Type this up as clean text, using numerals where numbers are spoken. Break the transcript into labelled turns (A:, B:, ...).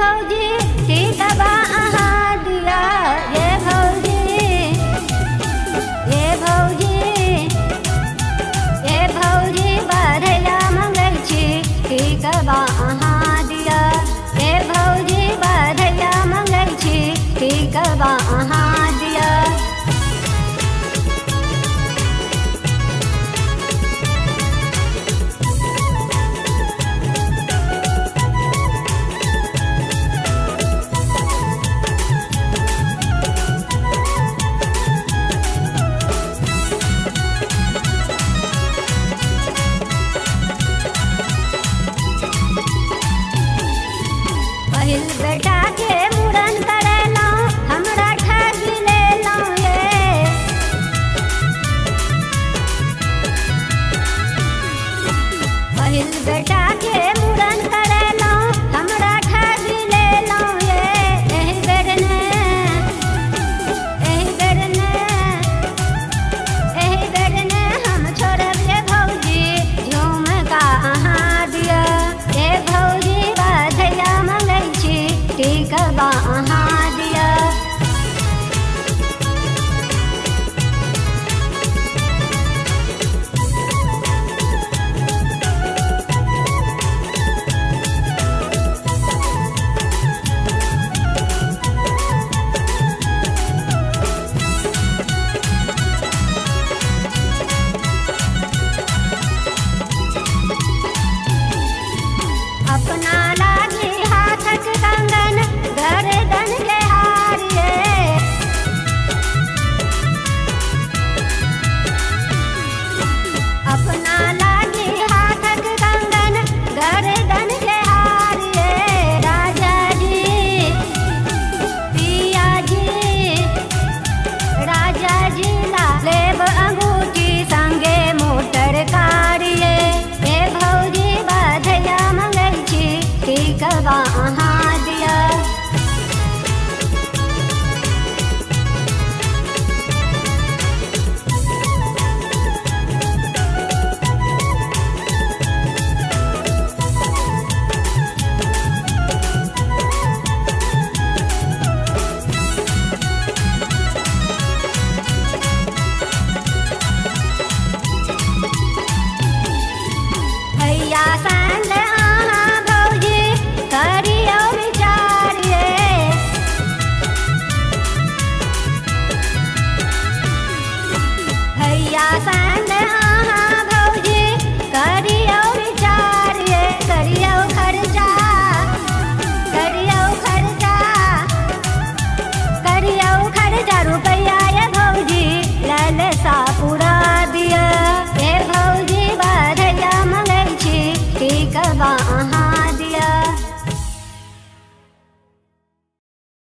A: भौजी ठीक बा अहाँ दिया ये भौजी बधैया मंगल छी ठीक बा अहाँ दिया ये भौजी बधैया मंगल छी ठीक बा अहाँ दिया। पहिल बेटा के मुड़न करेलौं हमरा ठगी लेलौं ये। पहिल बेटा के मुड़न करेलौं हमरा ठगी लेलौं ये। एहि बेर ने हम छोड़ब ये भौजी झुमका अहाँ दिया ये भौजी बधैया मंगल छी ठीक बा अहाँ दिया। अपना लागी हाथक कंगन गर्दन के हार ये। अपना लागी हाथक कंगन गर्दन के हार ये। राजा जी पिया जी ला लेब अंगूठी संगे मोटर कार ये। हे भौजी बधैया मंगल छी ठीक बा अहाँ दिया। भैया